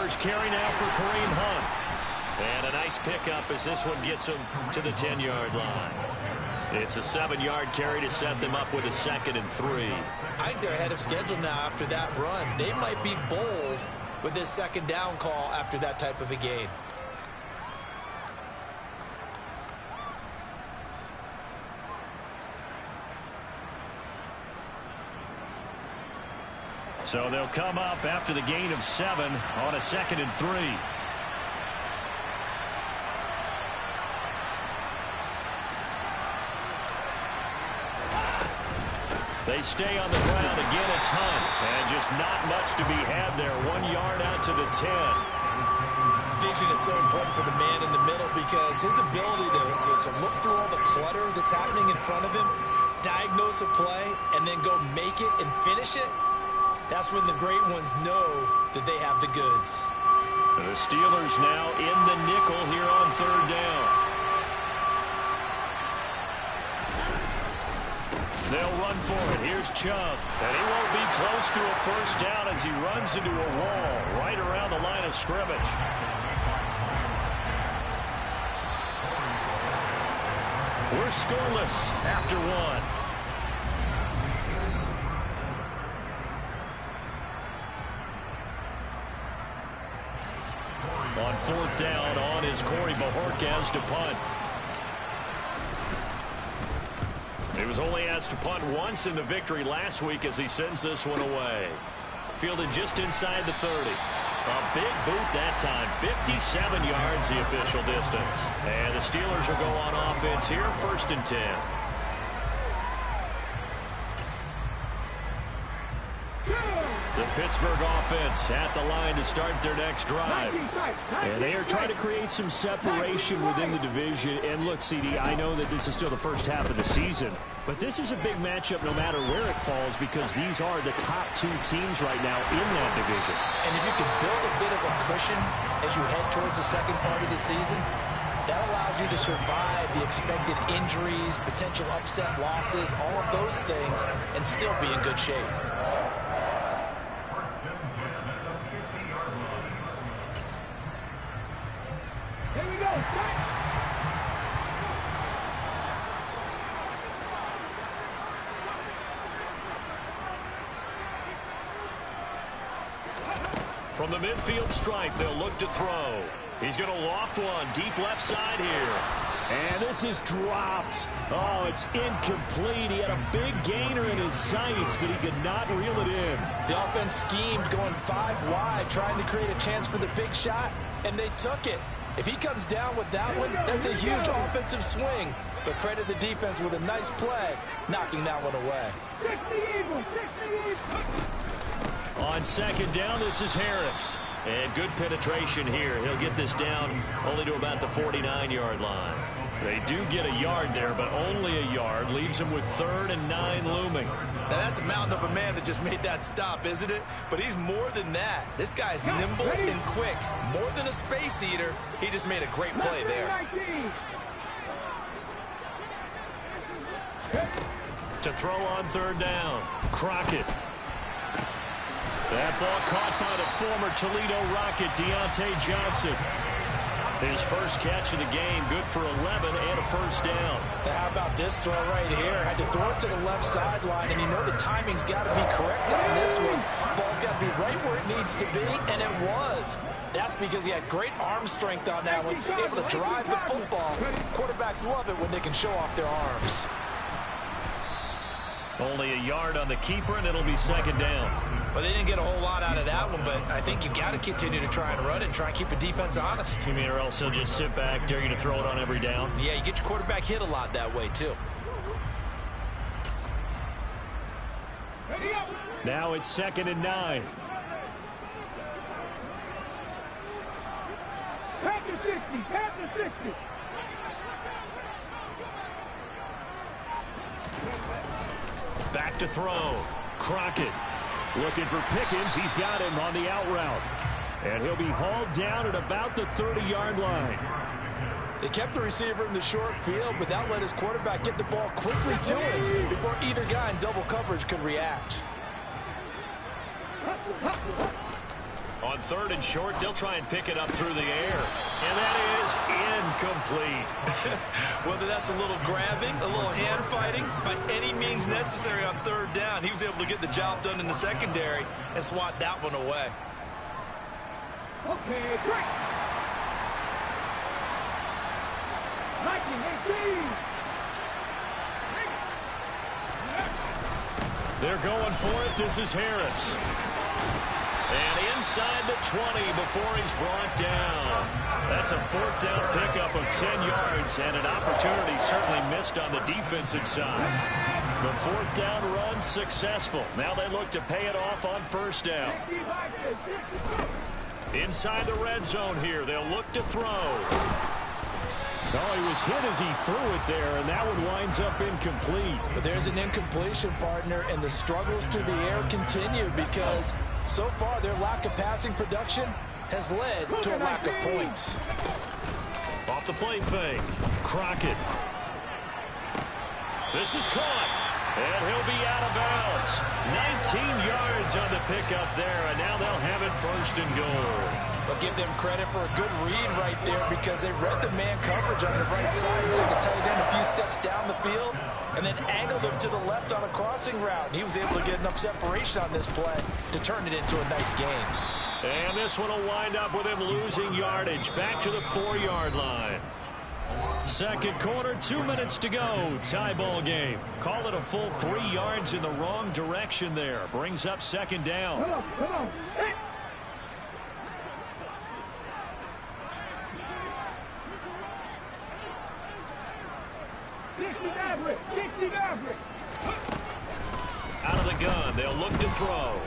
first carry now for Kareem Hunt. And a nice pickup as this one gets him to the 10-yard line. It's a 7-yard carry to set them up with a 2nd and 3. I think they're ahead of schedule now after that run. They might be bold with this 2nd down call after that type of a gain. So they'll come up after the gain of 7 on a 2nd and 3. They stay on the ground. Again, it's Hunt. And just not much to be had there. 1 yard out to the 10. Vision is so important for the man in the middle because his ability to look through all the clutter that's happening in front of him, diagnose a play, and then go make it and finish it, that's when the great ones know that they have the goods. The Steelers now in the nickel here on 3rd down. They'll run for it. Here's Chubb. And he won't be close to a first down as he runs into a wall right around the line of scrimmage. We're scoreless after 1. On 4th down, on is Corey Bojorquez to punt. He was only asked to punt once in the victory last week as he sends this one away. Fielded just inside the 30. A big boot that time. 57 yards the official distance. And the Steelers will go on offense here, 1st and 10. The Pittsburgh offense at the line to start their next drive. And they are trying to create some separation within the division. And look, CD, I know that this is still the first half of the season, but this is a big matchup no matter where it falls because these are the top 2 teams right now in that division. And if you can build a bit of a cushion as you head towards the second part of the season, that allows you to survive the expected injuries, potential upset losses, all of those things, and still be in good shape. From the midfield stripe, they'll look to throw. He's going to loft one deep left side here. And this is dropped. Oh, it's incomplete. He had a big gainer in his sights, but he could not reel it in. The offense schemed going 5 wide, trying to create a chance for the big shot, and they took it. If he comes down with that one, that's a huge offensive swing. But credit the defense with a nice play, knocking that one away. On 2nd down, this is Harris. And good penetration here. He'll get this down only to about the 49-yard line. They do get a yard there, but only a yard. Leaves him with 3rd and 9 looming. Now that's a mountain of a man that just made that stop, isn't it? But he's more than that. This guy's nimble and quick. More than a space eater. He just made a great play there. To throw on 3rd down, Crockett. That ball caught by the former Toledo Rocket, Deontay Johnson. His first catch of the game, good for 11 and a first down. Now how about this throw right here? Had to throw it to the left sideline, and you know the timing's got to be correct on this one. Ball's got to be right where it needs to be, and it was. That's because he had great arm strength on that one, able to drive the football. Quarterbacks love it when they can show off their arms. Only a yard on the keeper, and it'll be 2nd down. Well, they didn't get a whole lot out of that one, but I think you've got to continue to try and run it and try and keep the defense honest. You mean or else he'll just sit back, dare you to throw it on every down? Yeah, you get your quarterback hit a lot that way, too. Now it's 2nd and 9. Pack the 60, pack the 60. Back to throw. Crockett looking for Pickens. He's got him on the out route. And he'll be hauled down at about the 30-yard line. They kept the receiver in the short field, but that let his quarterback get the ball quickly to him before either guy in double coverage could react. On On 3rd and short, they'll try and pick it up through the air. And that is incomplete. Whether that's a little grabbing, a little hand fighting, by any means necessary on 3rd down, he was able to get the job done in the secondary and swat that one away. Okay, great. 19-18. They're going for it. This is Harris. And inside the 20 before he's brought down. That's a 4th down pickup of 10 yards and an opportunity certainly missed on the defensive side. The 4th down run successful. Now they look to pay it off on 1st down. Inside the red zone here. They'll look to throw. Oh, he was hit as he threw it there, and that one winds up incomplete. But there's an incompletion, partner, and the struggles through the air continue because so far their lack of passing production has led to a lack of points. Off the play fake. Crockett. This is caught, and he'll be out of bounds. 19 yards on the pickup there, and now they'll have it 1st and goal. But give them credit for a good read right there because they read the man coverage on the right side and sent the tight end a few steps down the field and then angled him to the left on a crossing route. And he was able to get enough separation on this play to turn it into a nice game. And this one will wind up with him losing yardage back to the 4-yard line. 2nd quarter, 2 minutes to go. Tie ball game. Call it a full 3 yards in the wrong direction there. Brings up 2nd down. Come on, come on. Hey. Out of the gun, they'll look to throw.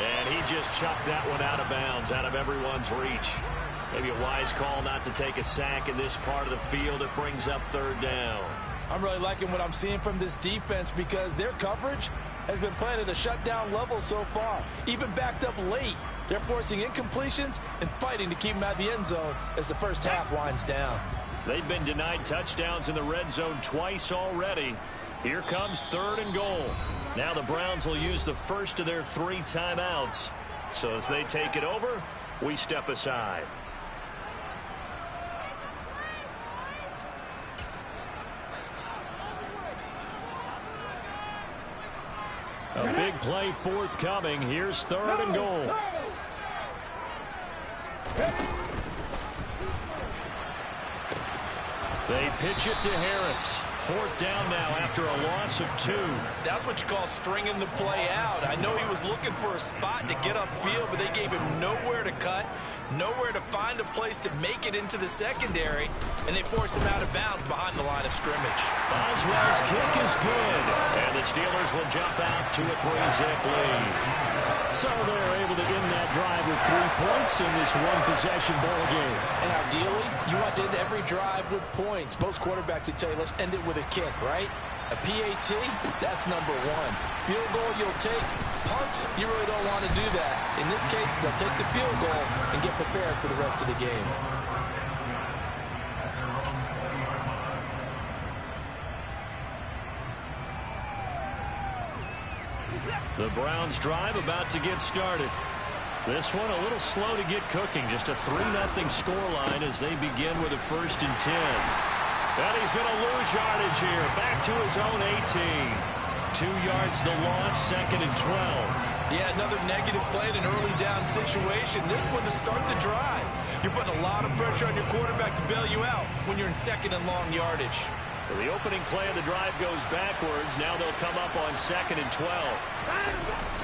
And he just chucked that one out of bounds, out of everyone's reach. Maybe a wise call not to take a sack in this part of the field. It brings up 3rd down. I'm really liking what I'm seeing from this defense because their coverage has been playing at a shutdown level so far. Even backed up late, they're forcing incompletions and fighting to keep them out of the end zone as the first half winds down. They've been denied touchdowns in the red zone twice already. Here comes 3rd and goal. Now the Browns will use the first of their 3 timeouts. So as they take it over, we step aside. A big play forthcoming. Here's 3rd and goal. They pitch it to Harris. 4th down now after a loss of 2. That's what you call stringing the play out. I know he was looking for a spot to get upfield, but they gave him nowhere to cut, nowhere to find a place to make it into the secondary, and they forced him out of bounds behind the line of scrimmage. Boswell's kick is good, and the Steelers will jump out to a 3-zip lead. So they're able to end that drive with 3 points in this one-possession ball game. And ideally, you want to end every drive with points. Most quarterbacks would tell you, let's end it with a kick, right? A PAT, that's number 1. Field goal, you'll take. Punts, you really don't want to do that. In this case, they'll take the field goal and get prepared for the rest of the game. The Browns drive about to get started. This one a little slow to get cooking. Just a 3-0 scoreline as they begin with a 1st and 10. And he's going to lose yardage here. Back to his own 18. 2 yards the loss, 2nd and 12. Yeah, another negative play in an early down situation. This one to start the drive. You're putting a lot of pressure on your quarterback to bail you out when you're in 2nd and long yardage. So the opening play of the drive goes backwards. Now they'll come up on 2nd and 12.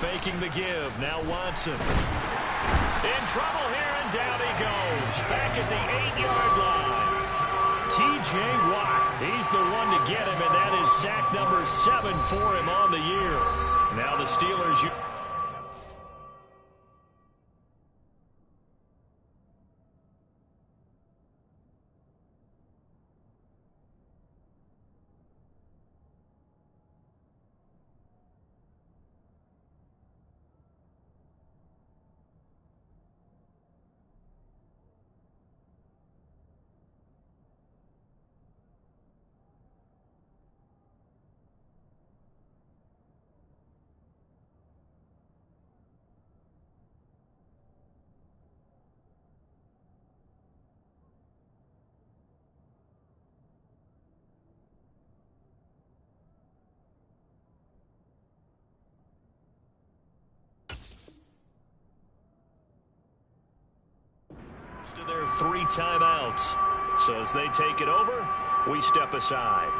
Faking the give. Now Watson. In trouble here, and down he goes. Back at the 8-yard line. T.J. Watt. He's the one to get him, and that is sack number 7 for him on the year. Now the Steelers... To their 3 timeouts. So as they take it over, we step aside.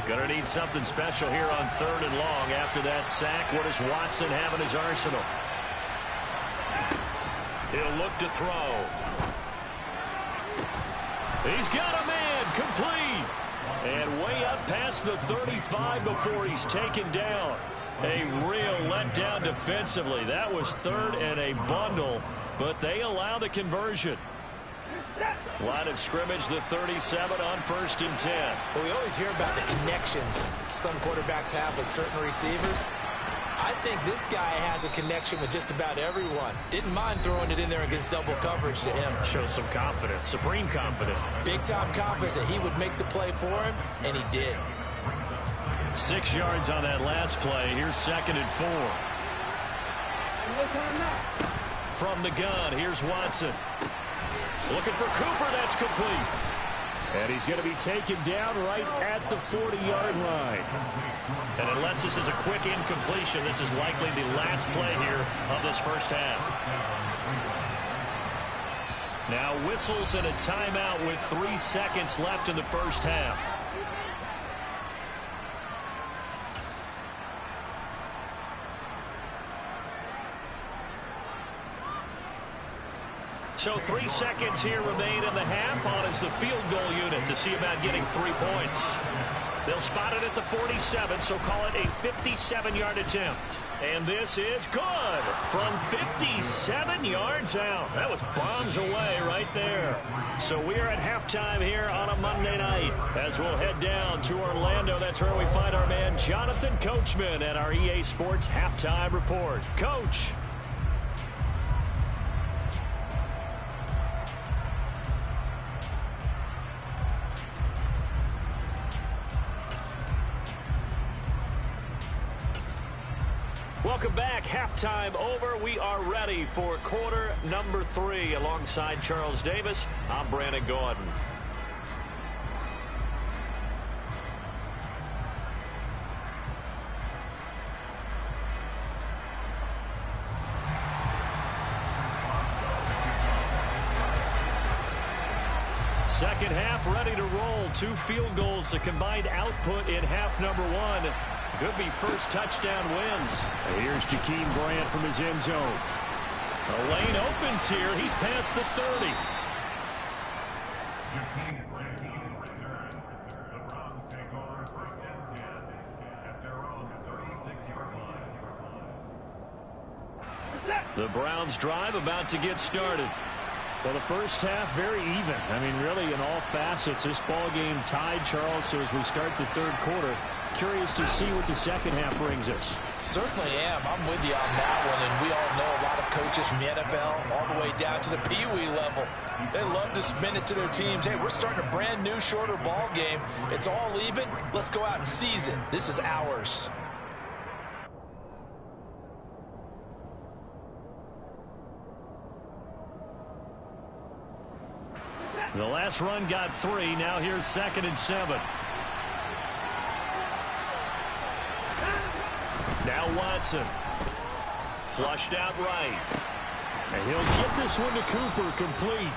Gonna need something special here on 3rd and long. After that sack, what does Watson have in his arsenal? He'll look to throw. He's got a man, complete. And way up past the 35 before he's taken down. A real letdown defensively. That was 3rd and a bundle, but they allow the conversion. Line of scrimmage, the 37 on 1st and 10. Well, we always hear about the connections some quarterbacks have with certain receivers. I think this guy has a connection with just about everyone. Didn't mind throwing it in there against double coverage to him. Shows some confidence, supreme confidence. Big-time confidence that he would make the play for him, and he did. 6 yards on that last play. Here's 2nd and 4. From the gun, here's Watson. Looking for Cooper, that's complete. And he's going to be taken down right at the 40-yard line. And unless this is a quick incompletion, this is likely the last play here of this first half. Now whistles and a timeout with 3 seconds left in the first half. So 3 seconds here remain in the half. On is the field goal unit to see about getting 3 points. They'll spot it at the 47, so call it a 57-yard attempt. And this is good from 57 yards out. That was bombs away right there. So we are at halftime here on a Monday night. As we'll head down to Orlando, that's where we find our man Jonathan Coachman at our EA Sports Halftime Report. Coach. Welcome back. Halftime over. We are ready for quarter number 3. Alongside Charles Davis, I'm Brandon Gordon. Second half ready to roll. 2 field goals, the combined output in half number 1. Could be first touchdown wins. Here's Jakeem Grant from his end zone. The lane opens here. He's past the 30. The Browns drive about to get started. Well, the first half, very even. I mean, really, in all facets, this ball game tied, Charles. So as we start the 3rd quarter, curious to see what the second half brings us. Certainly am. I'm with you on that one. And we all know a lot of coaches from the NFL all the way down to the Pee-wee level. They love to spin it to their teams. Hey, we're starting a brand new, shorter ball game. It's all even. Let's go out and seize it. This is ours. The last run got 3. Now here's 2nd and 7. Now Watson. Flushed out right. And he'll get this one to Cooper, complete.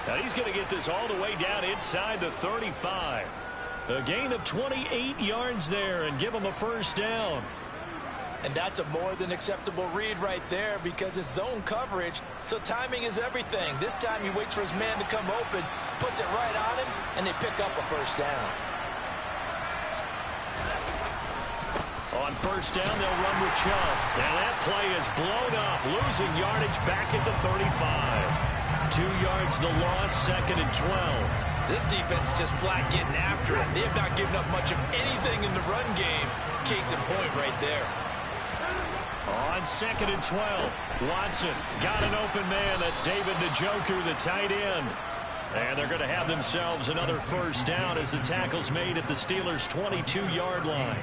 Now he's going to get this all the way down inside the 35. A gain of 28 yards there and give him a first down. And that's a more than acceptable read right there because it's zone coverage, so timing is everything. This time he waits for his man to come open, puts it right on him, and they pick up a first down. On first down, they'll run with Chubb. And that play is blown up, losing yardage back at the 35. 2 yards the loss, 2nd and 12. This defense is just flat getting after it. They have not given up much of anything in the run game. Case in point right there. On 2nd and 12, Watson got an open man. That's David Njoku, the tight end. And they're going to have themselves another first down as the tackle's made at the Steelers' 22-yard line.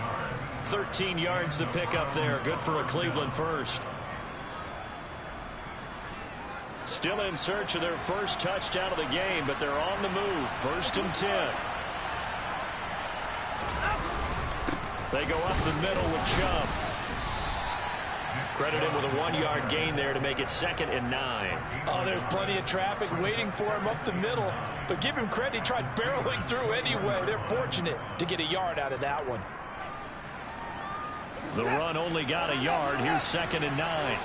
13 yards to pick up there. Good for a Cleveland first. still in search of their first touchdown of the game, but they're on the move. 1st and 10. They go up the middle with Chubb. Credit him with a 1-yard gain there to make it 2nd and 9. Oh, there's plenty of traffic waiting for him up the middle. But give him credit, he tried barreling through anyway. They're fortunate to get a yard out of that one. The run only got a yard. Here's 2nd and 9.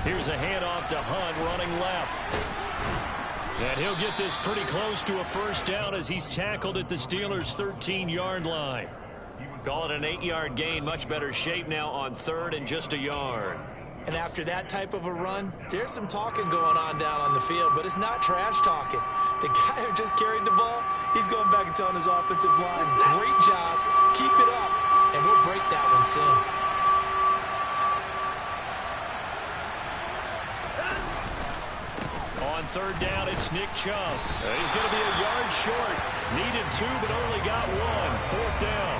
Here's a handoff to Hunt running left. And he'll get this pretty close to a first down as he's tackled at the Steelers' 13-yard line. Call it an 8-yard gain. Much better shape now on 3rd and just a yard. And after that type of a run, there's some talking going on down on the field, but it's not trash talking. The guy who just carried the ball, he's going back and telling his offensive line, great job, keep it up, and we'll break that one soon. On 3rd down, it's Nick Chubb. He's going to be a yard short. Needed 2, but only got 1. 4th down.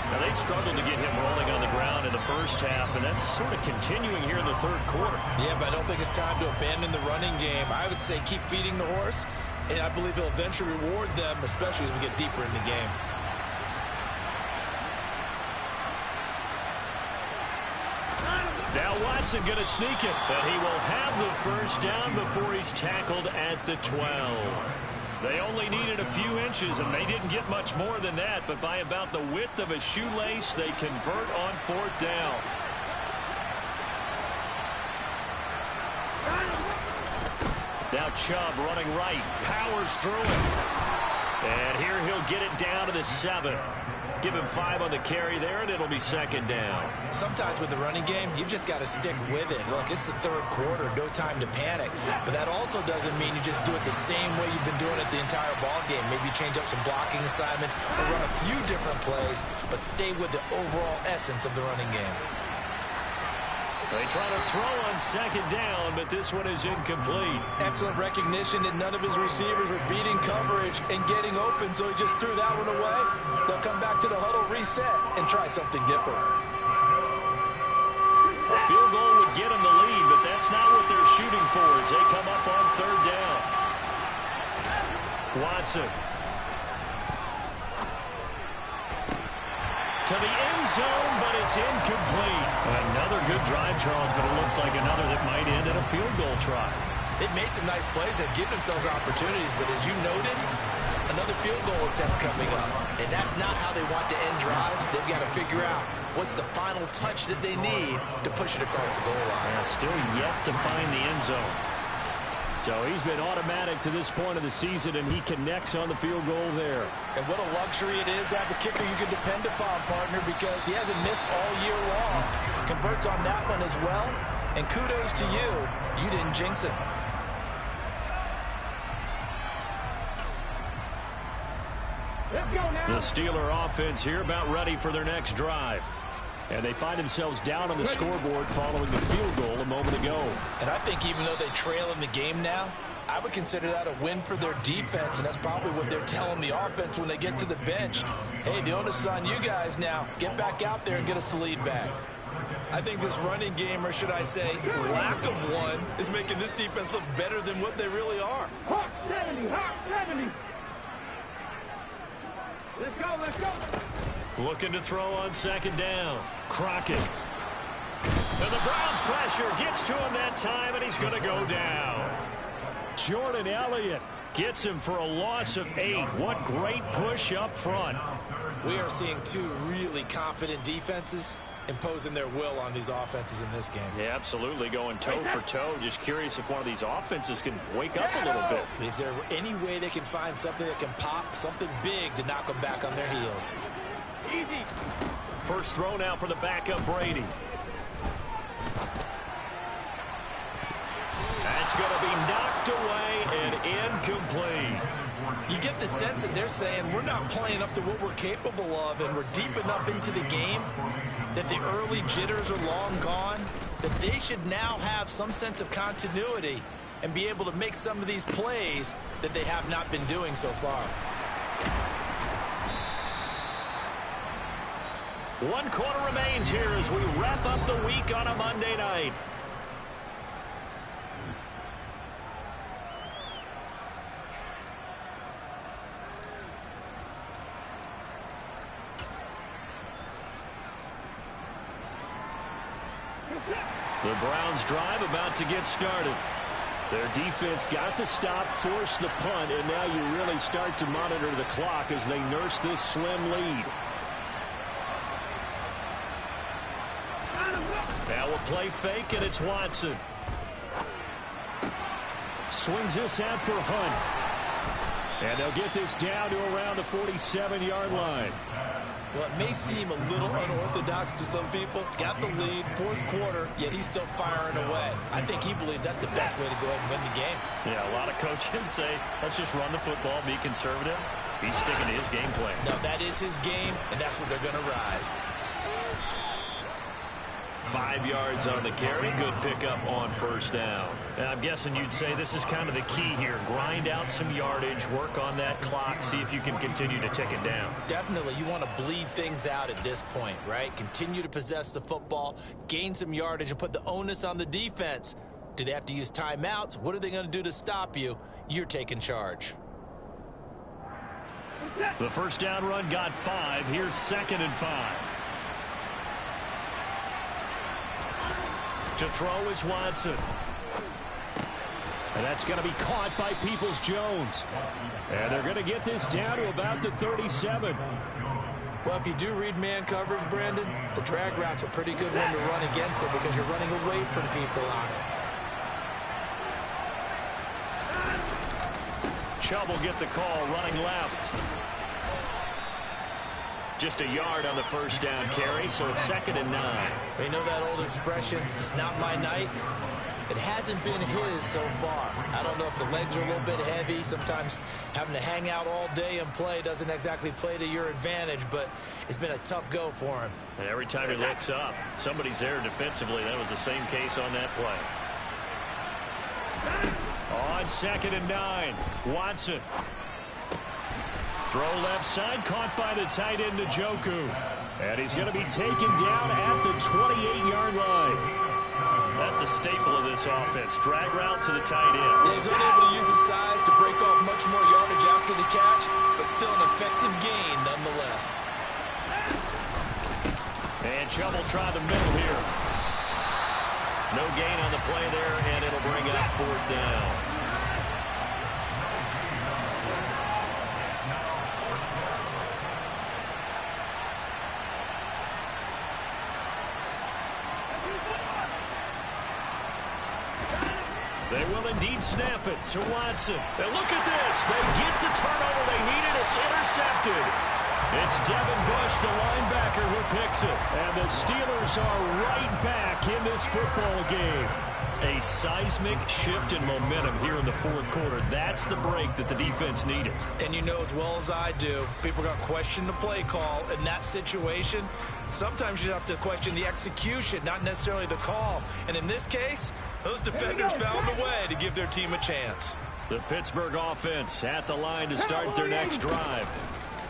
Now, they struggled to get him rolling on the ground in the first half, and that's sort of continuing here in the 3rd quarter. Yeah, but I don't think it's time to abandon the running game. I would say keep feeding the horse, and I believe he'll eventually reward them, especially as we get deeper in the game. Now Watson going to sneak it, but he will have the first down before he's tackled at the 12. They only needed a few inches, and they didn't get much more than that, but by about the width of a shoelace, they convert on 4th down. Now Chubb running right, powers through it. And here he'll get it down to the 7. Give him 5 on the carry there, and it'll be 2nd down. Sometimes with the running game, you've just got to stick with it. Look, it's the 3rd quarter, no time to panic. But that also doesn't mean you just do it the same way you've been doing it the entire ball game. Maybe change up some blocking assignments or run a few different plays, but stay with the overall essence of the running game. They try to throw on 2nd down, but this one is incomplete. Excellent recognition that none of his receivers were beating coverage and getting open, so he just threw that one away. They'll come back to the huddle, reset, and try something different. A field goal would get them the lead, but that's not what they're shooting for as they come up on 3rd down. Watson. To the end zone, but it's incomplete. Another good drive, Charles, but it looks like another that might end in a field goal try. They've made some nice plays. They've given themselves opportunities, but as you noted, another field goal attempt coming up. And that's not how they want to end drives. They've got to figure out what's the final touch that they need to push it across the goal line. Yeah, still yet to find the end zone. So he's been automatic to this point of the season, and he connects on the field goal there. And what a luxury it is to have a kicker you can depend upon, partner, because he hasn't missed all year long. Converts on that one as well. And kudos to you. You didn't jinx it. The Steeler offense here about ready for their next drive. And they find themselves down on the scoreboard following the field goal a moment ago. And I think even though they trail in the game now, I would consider that a win for their defense, and that's probably what they're telling the offense when they get to the bench. Hey, the onus is on you guys now. Get back out there and get us the lead back. I think this running game, or should I say lack of one, is making this defense look better than what they really are. Hawk 70, Hawk 70. Let's go, let's go. Looking to throw on 2nd down. Crockett. And the Browns pressure gets to him that time, and he's going to go down. Jordan Elliott gets him for a loss of 8. What great push up front. We are seeing two really confident defenses imposing their will on these offenses in this game. Yeah, absolutely, going toe for toe. Just curious if one of these offenses can wake up a little bit. Is there any way they can find something that can pop, something big to knock them back on their heels? Easy. First throw now for the backup Brady. That's going to be knocked away and incomplete. You get the sense that they're saying we're not playing up to what we're capable of, and we're deep enough into the game that the early jitters are long gone, that they should now have some sense of continuity and be able to make some of these plays that they have not been doing so far. 1 quarter remains here as we wrap up the week on a Monday night. The Browns drive about to get started. Their defense got the stop, forced the punt, and now you really start to monitor the clock as they nurse this slim lead. Now a play fake, and it's Watson. Swings this out for Hunt. And they'll get this down to around the 47-yard line. Well, it may seem a little unorthodox to some people. Got the lead, 4th quarter, yet he's still firing away. I think he believes that's the best way to go ahead and win the game. Yeah, a lot of coaches say, let's just run the football, be conservative. He's sticking to his game plan. No, that is his game, and that's what they're going to ride. 5 yards on the carry. Good pickup on first down. And I'm guessing you'd say this is kind of the key here. Grind out some yardage, work on that clock, see if you can continue to tick it down. Definitely. You want to bleed things out at this point, right? Continue to possess the football, gain some yardage, and put the onus on the defense. Do they have to use timeouts? What are they going to do to stop you? You're taking charge. The first down run got 5. Here's 2nd and 5. To throw is Watson. And that's going to be caught by Peoples-Jones. And they're going to get this down to about the 37. Well, if you do read man coverage, Brandon, the drag route's a pretty good one to run against it because you're running away from people on it. Chubb will get the call running left. Just a yard on the first down carry, so it's 2nd and 9. We know that old expression, it's not my night. It hasn't been his so far. I don't know if the legs are a little bit heavy. Sometimes having to hang out all day and play doesn't exactly play to your advantage, but it's been a tough go for him. And every time he looks up, somebody's there defensively. That was the same case on that play. On 2nd and 9, Watson. Throw left side, caught by the tight end, Njoku. And he's going to be taken down at the 28-yard line. That's a staple of this offense. Drag route to the tight end. Yeah, he's unable to use his size to break off much more yardage after the catch, but still an effective gain nonetheless. And Chubb will try the middle here. No gain on the play there, and it'll bring up 4th down. They will indeed snap it to Watson. And look at this. They get the turnover they needed. It's intercepted. It's Devin Bush, the linebacker, who picks it. And the Steelers are right back in this football game. A seismic shift in momentum here in the 4th quarter. That's the break that the defense needed. And you know as well as I do, people are going to question the play call in that situation. Sometimes you have to question the execution, not necessarily the call. And in this case, those defenders found a way to give their team a chance. The Pittsburgh offense at the line to start their next drive.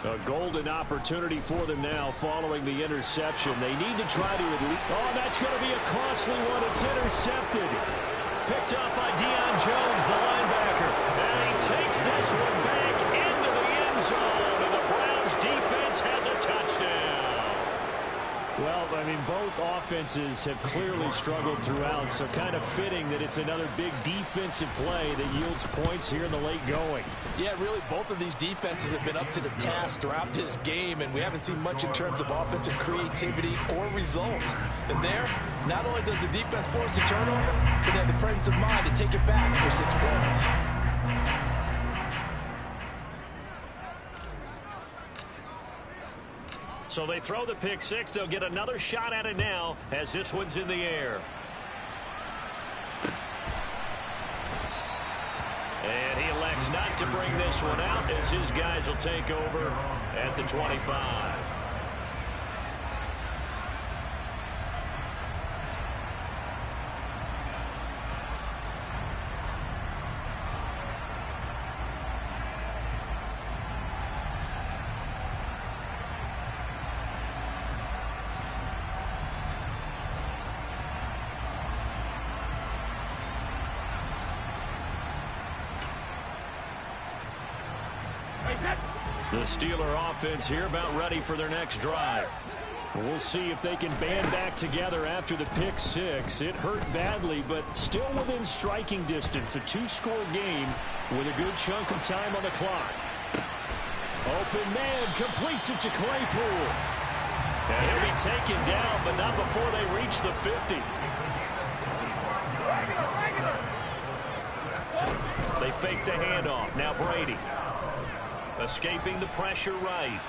A golden opportunity for them now following the interception. They need to try to at least... Oh, that's going to be a costly one. It's intercepted. Picked up by Deion Jones, the linebacker. And he takes this one back into the end zone. And the Browns defense has a touchdown. Well, I mean, both offenses have clearly struggled throughout, so kind of fitting that it's another big defensive play that yields points here in the late going. Yeah, really, both of these defenses have been up to the task throughout this game, and we haven't seen much in terms of offensive creativity or results. And there, not only does the defense force a turnover, but they have the presence of mind to take it back for 6 points. So they throw the pick six. They'll get another shot at it now as this one's in the air. And he elects not to bring this one out as his guys will take over at the 25. The Steeler offense here about ready for their next drive. We'll see if they can band back together after the pick six. It hurt badly, but still within striking distance. A two-score game with a good chunk of time on the clock. Open man completes it to Claypool. And he'll be taken down, but not before they reach the 50. They fake the handoff. Now Brady. Escaping the pressure right.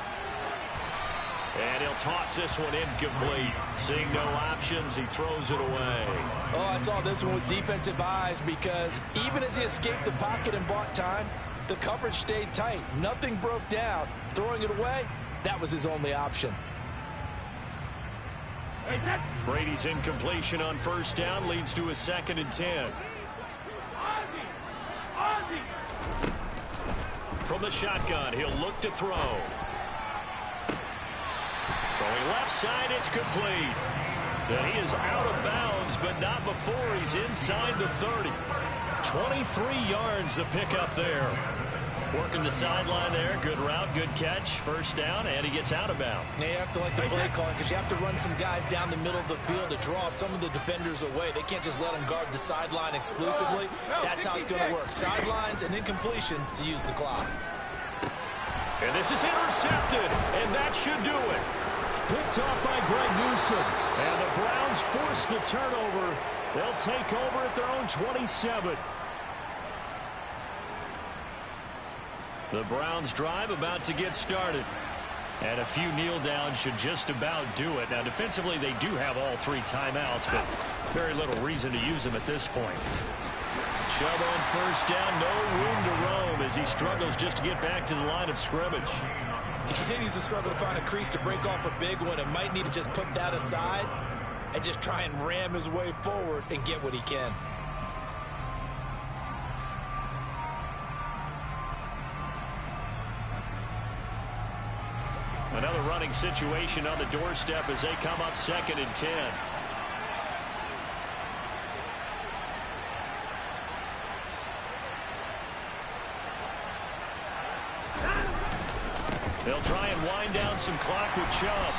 And he'll toss this one incomplete. Seeing no options, he throws it away. Oh, I saw this one with defensive eyes because even as he escaped the pocket and bought time, the coverage stayed tight. Nothing broke down. Throwing it away, that was his only option. Brady's incompletion on first down leads to a 2nd and 10. From the shotgun, he'll look to throw. Throwing left side, it's complete. And he is out of bounds, but not before he's inside the 30. 23 yards the pickup there. Working the sideline there. Good route, good catch. First down, and he gets out of bounds. Now you have to like the play calling because you have to run some guys down the middle of the field to draw some of the defenders away. They can't just let them guard the sideline exclusively. That's how it's going to work. Sidelines and incompletions to use the clock. And this is intercepted, and that should do it. Picked off by Greg Newsome. And the Browns force the turnover. They'll take over at their own 27. The Browns drive about to get started. And a few kneel downs should just about do it. Now, defensively, they do have all 3 timeouts, but very little reason to use them at this point. Chubb on first down, no room to roam as he struggles just to get back to the line of scrimmage. He continues to struggle to find a crease to break off a big one and might need to just put that aside and just try and ram his way forward and get what he can. Another running situation on the doorstep as they come up 2nd and 10. They'll try and wind down some clock with Chubb.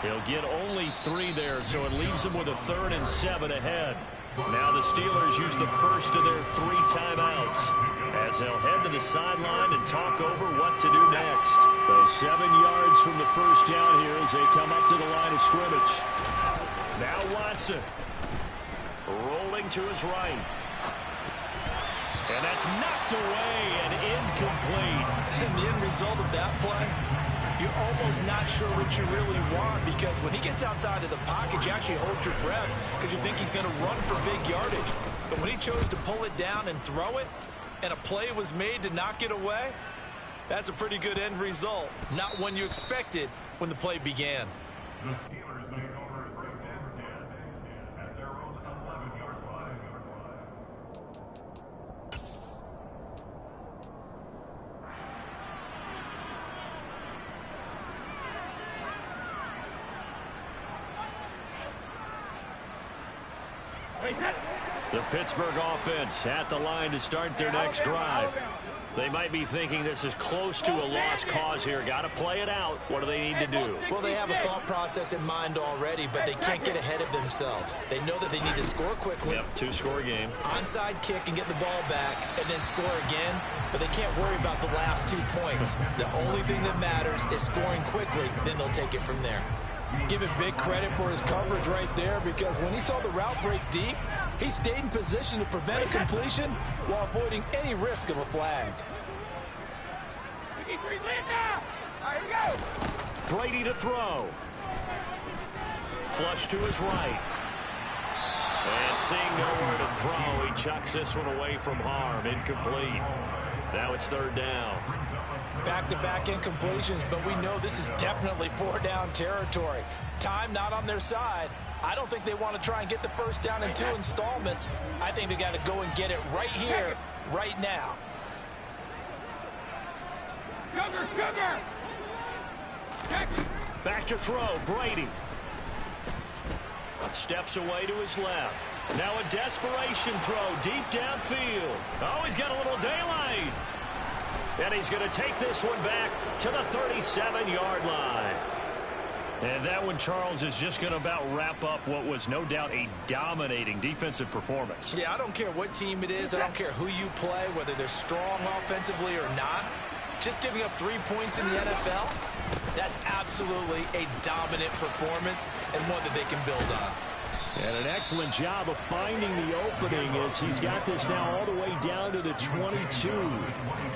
He'll get only 3 there, so it leaves him with a 3rd and 7 ahead. Now the Steelers use the first of their 3 timeouts as they'll head to the sideline and talk over what to do next. So 7 yards from the first down here as they come up to the line of scrimmage. Now Watson rolling to his right. And that's knocked away and incomplete. And the end result of that play, you're almost not sure what you really want because when he gets outside of the pocket, you actually hold your breath because you think he's going to run for big yardage. But when he chose to pull it down and throw it, and a play was made to knock it away, that's a pretty good end result. Not one you expected when the play began. The Steelers take over first and 10 at their own 11-yard line. The Pittsburgh offense at the line to start their next drive. They might be thinking this is close to a lost cause here. Got to play it out. What do they need to do? Well, they have a thought process in mind already, but they can't get ahead of themselves. They know that they need to score quickly. Yep, 2-score game. Onside kick and get the ball back and then score again, but they can't worry about the last 2 points. The only thing that matters is scoring quickly, then they'll take it from there. Give him big credit for his coverage right there because when he saw the route break deep, he stayed in position to prevent a completion while avoiding any risk of a flag. Brady to throw. Flush to his right. And seeing nowhere to throw, he chucks this one away from harm. Incomplete. Now it's 3rd down. Back-to-back incompletions, but we know this is definitely 4-down territory. Time not on their side. I don't think they want to try and get the first down in 2 installments. I think they got to go and get it right here, right now. Sugar! Back to throw, Brady. Steps away to his left. Now a desperation throw deep downfield. Oh, he's got a little daylight. And he's going to take this one back to the 37-yard line. And that one, Charles, is just going to about wrap up what was no doubt a dominating defensive performance. Yeah, I don't care what team it is. I don't care who you play, whether they're strong offensively or not. Just giving up 3 points in the NFL, that's absolutely a dominant performance and one that they can build on. And an excellent job of finding the opening as he's got this now all the way down to the 22.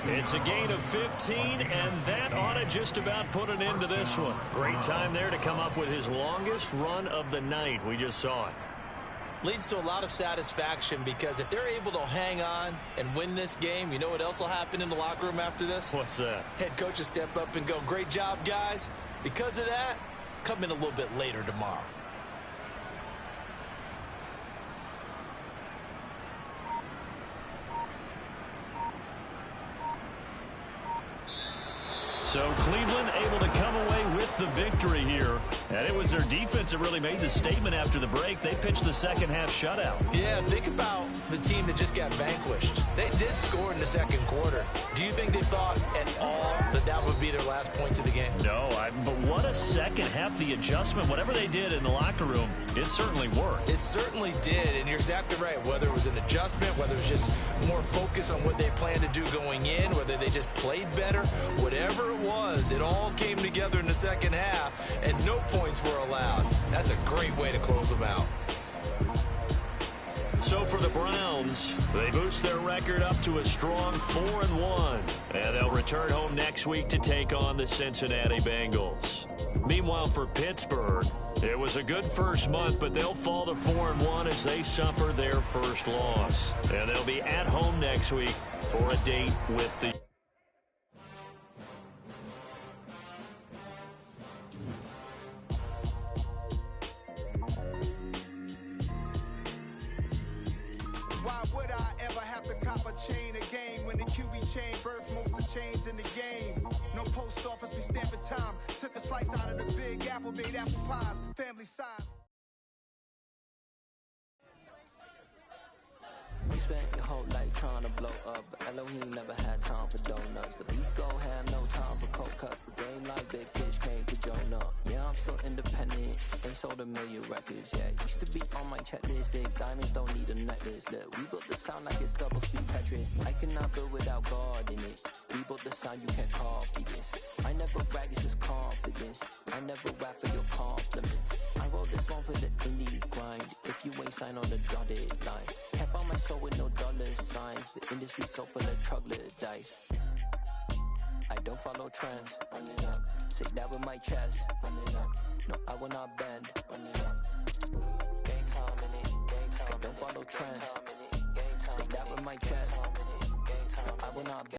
It's a gain of 15, and that ought to just about put an end to this one. Great time there to come up with his longest run of the night. We just saw it. Leads to a lot of satisfaction because if they're able to hang on and win this game, you know what else will happen in the locker room after this? What's that? Head coach will step up and go, great job, guys. Because of that, come in a little bit later tomorrow. So Cleveland able to come away with the victory here. And it was their defense that really made the statement after the break. They pitched the second half shutout. Yeah, think about the team that just got vanquished. They did score in the second quarter. Do you think they thought at all that that would be their last points of the game? No, but what a second half. The adjustment, whatever they did in the locker room, it certainly worked. It certainly did, and you're exactly right. Whether it was an adjustment, whether it was just more focus on what they planned to do going in, whether they just played better, whatever it was, it all came together in the second half, and no points were allowed. That's a great way to close them out. So for the Browns, they boost their record up to a strong 4-1, and they'll return home next week to take on the Cincinnati Bengals. Meanwhile, for Pittsburgh, it was a good first month, but they'll fall to 4-1 as they suffer their first loss. And they'll be at home next week for a date with the chain a game when the QB chain birth most of chains in the game. No post office, we stamping time. Took a slice out of the big apple, made apple pies, family size. You spent your whole life trying to blow up, but Elohim never had time for donuts. The beat go had no time for cold cuts. The game like Big Fish came to join up. Yeah, I'm still independent, ain't sold a million records yet. Used to be on my checklist, big diamonds don't need a necklace. Look, we built the sound like it's double speed Tetris. I cannot build without God in it. We built the sound, you can't copy this. I never brag, it's just confidence. I never rap for your compliments. I wrote this one for the indie grind. If you ain't signed on the dotted line, kept on my soul with no dollar signs. The industry so full of troglodytes. I don't follow trends. Run it up. Say that with my chest. Run it up. No, I will not bend. Run it up. Gang time in it. Gang time. I don't follow trends. Say that with my chest. No, I will not bend.